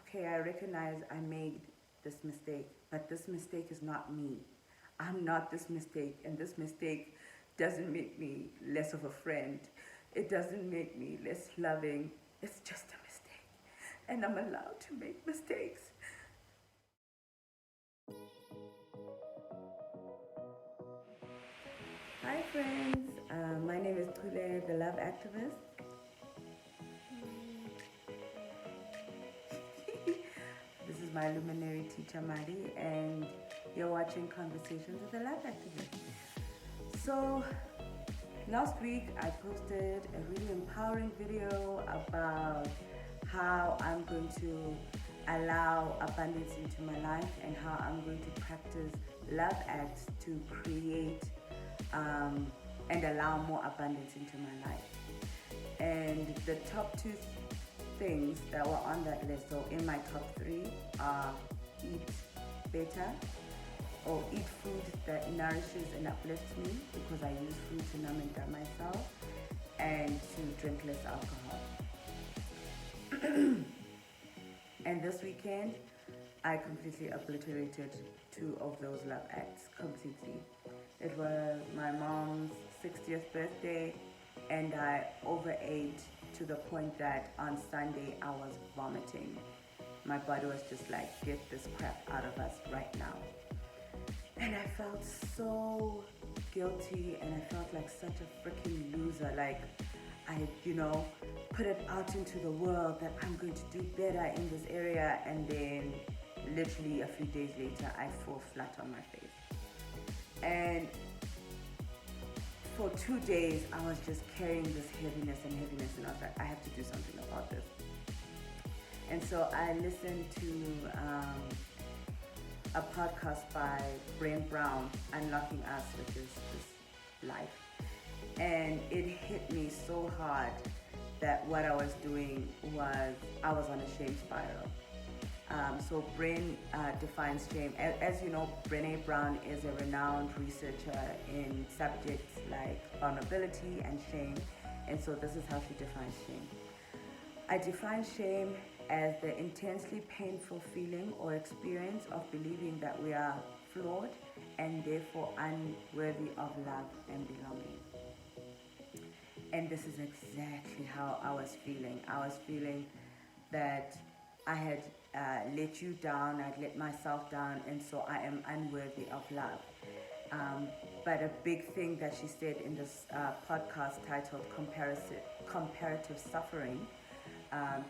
okay, I recognize I made this mistake, but this mistake is not me. I'm not this mistake, and this mistake doesn't make me less of a friend. It doesn't make me less loving. It's just a mistake, and I'm allowed to make mistakes. Hi, friends. My name is Tule, the love activist. This is my luminary teacher, Madi, and you're watching Conversations with a Love Activist. So, last week I posted a really empowering video about how I'm going to allow abundance into my life and how I'm going to practice love acts to create and allow more abundance into my life. And the top two things that were on that list, so in my top three, are eat better or eat food that nourishes and uplifts me because I use food to numb and numb myself, and to drink less alcohol. And this weekend, I completely obliterated two of those love acts completely. It was my mom's 60th birthday, and I overate to the point that on Sunday I was vomiting. My body was just like, get this crap out of us right now. And I felt so guilty, and I felt like such a freaking loser. Like I, put it out into the world that I'm going to do better in this area, and then literally a few days later I fall flat on my face. And for 2 days I was just carrying this heaviness, and I was like, I have to do something about this. And so I listened to a podcast by Brené Brown, Unlocking Us, which is this life. And it hit me so hard that what I was doing was I was on a shame spiral. So Brené defines shame. As you know, Brené Brown is a renowned researcher in subjects like vulnerability and shame. And so this is how she defines shame. I define shame as the intensely painful feeling or experience of believing that we are flawed and therefore unworthy of love and belonging. And this is exactly how I was feeling. I was feeling that I had let you down, I'd let myself down, and so I am unworthy of love. But a big thing that she said in this podcast titled Comparative Suffering,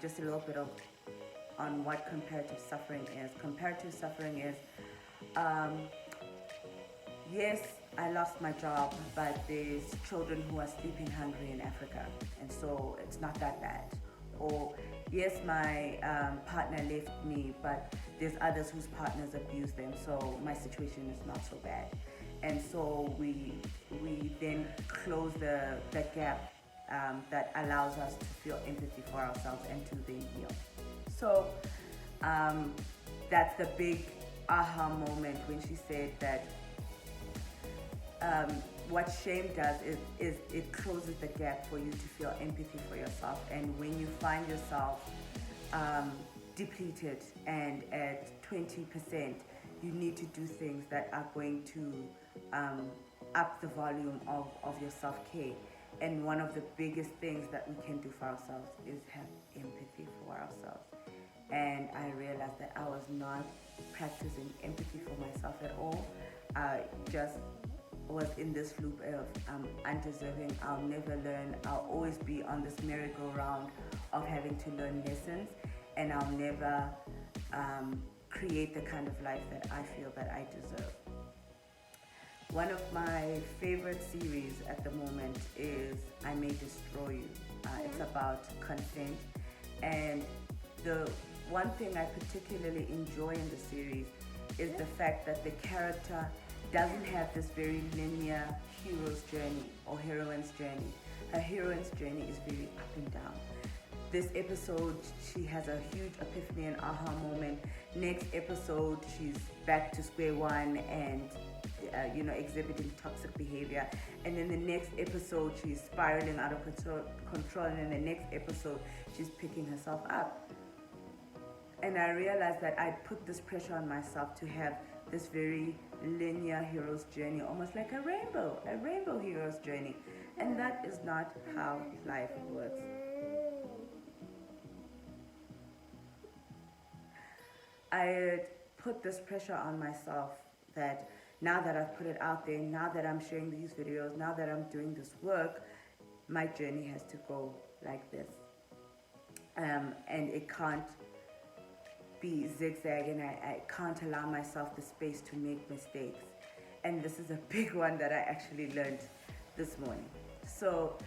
just a little bit on what comparative suffering is. Comparative suffering is, yes, I lost my job, but there's children who are sleeping hungry in Africa, and so it's not that bad. Or yes, my partner left me, but there's others whose partners abuse them, so my situation is not so bad. And so we then close the gap that allows us to feel empathy for ourselves and to then heal. So that's the big aha moment when she said that what shame does is it closes the gap for you to feel empathy for yourself. And when you find yourself depleted and at 20%, you need to do things that are going to up the volume of your self-care. And one of the biggest things that we can do for ourselves is have empathy for ourselves. And I realized that I was not practicing empathy for myself at all. I just was in this loop of I'm undeserving, I'll never learn, I'll always be on this merry-go-round of having to learn lessons, and I'll never create the kind of life that I feel that I deserve. One of my favorite series at the moment is I May Destroy You. It's about consent, and the one thing I particularly enjoy in the series is the fact that the character doesn't have this very linear hero's journey or heroine's journey. Her heroine's journey is very up and down. This episode, she has a huge epiphany and aha moment. Next episode, she's back to square one and exhibiting toxic behavior. And then the next episode, she's spiraling out of control. And then the next episode, she's picking herself up. And I realized that I put this pressure on myself to have this very linear hero's journey, almost like a rainbow hero's journey. And that is not how life works. I had put this pressure on myself that now that I've put it out there, now that I'm sharing these videos, now that I'm doing this work, my journey has to go like this. And it can't be zigzag, and I can't allow myself the space to make mistakes. And this is a big one that I actually learned this morning. So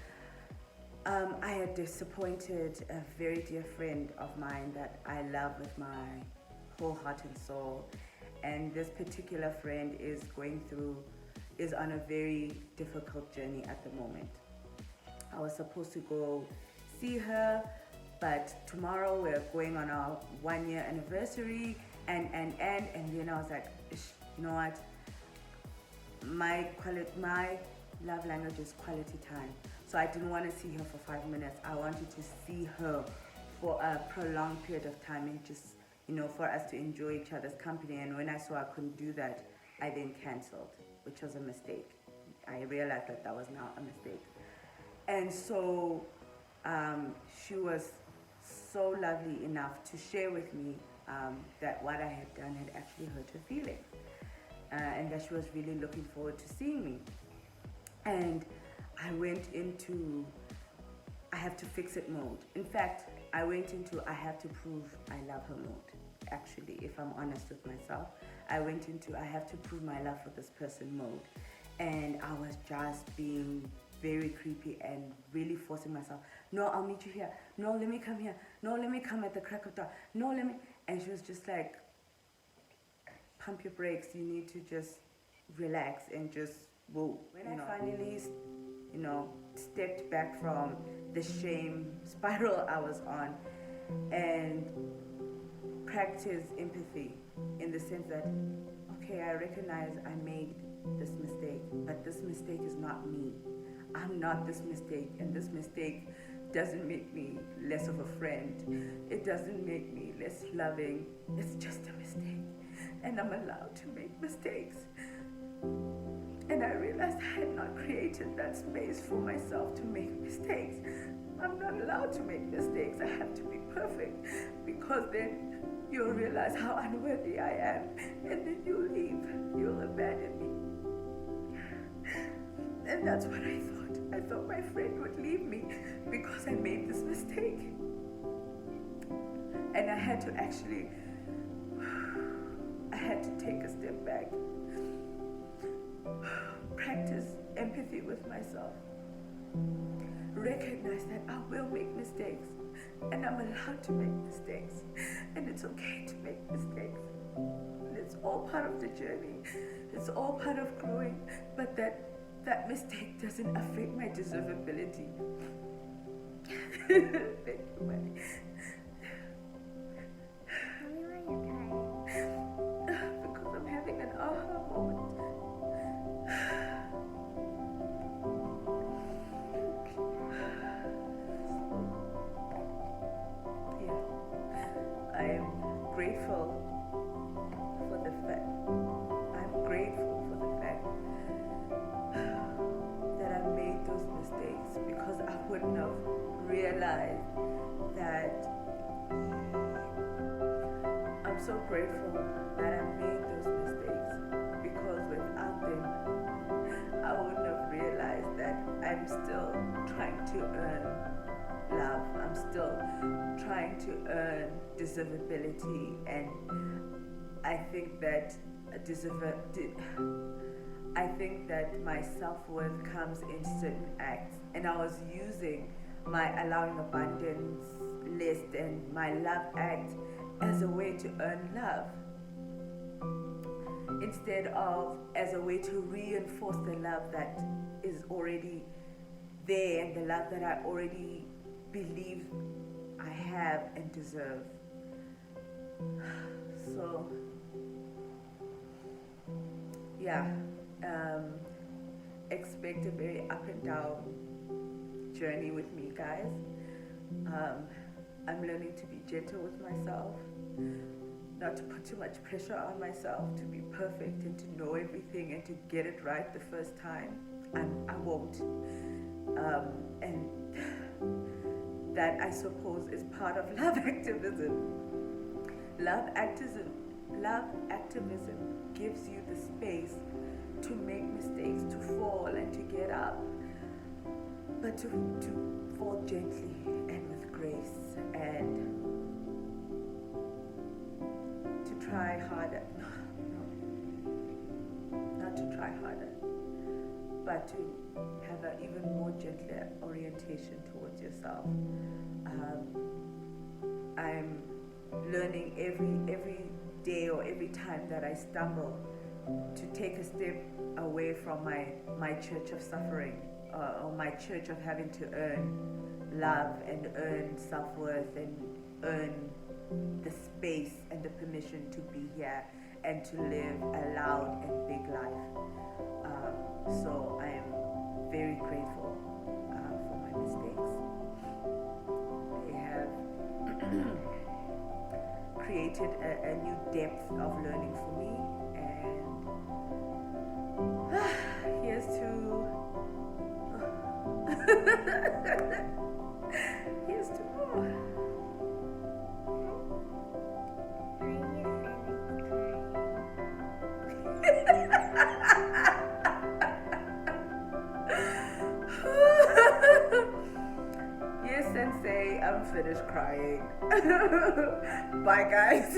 I had disappointed a very dear friend of mine that I love with my whole heart and soul. And this particular friend is on a very difficult journey at the moment. I was supposed to go see her, but tomorrow we're going on our 1-year anniversary, and then I was like, you know what? My love language is quality time. So I didn't want to see her for 5 minutes. I wanted to see her for a prolonged period of time, and just, for us to enjoy each other's company. And when I saw I couldn't do that, I then canceled, which was a mistake. I realized that was now a mistake. And so she was so lovely enough to share with me that what I had done had actually hurt her feelings, and that she was really looking forward to seeing me. And I went into I have to fix it mode. In fact, I went into I have to prove I love her mode. Actually, if I'm honest with myself, I went into I have to prove my love for this person mode. And I was just being very creepy and really forcing myself. No, I'll meet you here. No, let me come here. No, let me come at the crack of dawn. No, let me. And she was just like, pump your brakes. You need to just relax and just whoa. When I finally, stepped back from the shame spiral I was on and practice empathy in the sense that, okay, I recognize I made this mistake, but this mistake is not me. I'm not this mistake, and this mistake doesn't make me less of a friend. It doesn't make me less loving. It's just a mistake, and I'm allowed to make mistakes. And I realized I had not created that space for myself to make mistakes. I'm not allowed to make mistakes. I have to be perfect, because then you'll realize how unworthy I am, and then you'll leave. You'll abandon me. And that's what I thought. I thought my friend would leave me because I made this mistake. And I had to take a step back, practice empathy with myself, recognize that I will make mistakes, and I'm allowed to make mistakes, and it's okay to make mistakes. And it's all part of the journey. It's all part of growing, but that mistake doesn't affect my deservability. Thank you, Manny. Because I'm having an aha moment. Yeah. I am grateful for the fact. I'm grateful for the fact that I made those mistakes, because I wouldn't have realized that. I'm so grateful that I made those mistakes, because without them, I wouldn't have realized that I'm still trying to earn love. I'm still trying to earn deservability, and I think that my self-worth comes in certain acts, and I was using my allowing abundance list and my love act as a way to earn love, instead of as a way to reinforce the love that is already there and the love that I already believe I have and deserve. So yeah, expect a very up and down journey with me, guys. I'm learning to be gentle with myself. not to put too much pressure on myself to be perfect and to know everything and to get it right the first time. I won't. And that, I suppose, is part of love activism. Love activism gives you the space to make mistakes, to fall and to get up, but to fall gently and with grace, and to try harder. No, not to try harder, but to have an even more gentler orientation towards yourself. I'm learning every day or every time that I stumble to take a step away from my church of suffering, or my church of having to earn love and earn self-worth and earn the space and the permission to be here and to live a loud and big life. So I am very grateful for my mistakes. They have created a new depth of learning for me, and here's to here's to more. Yes, Sensei, I'm finished crying. Bye, guys.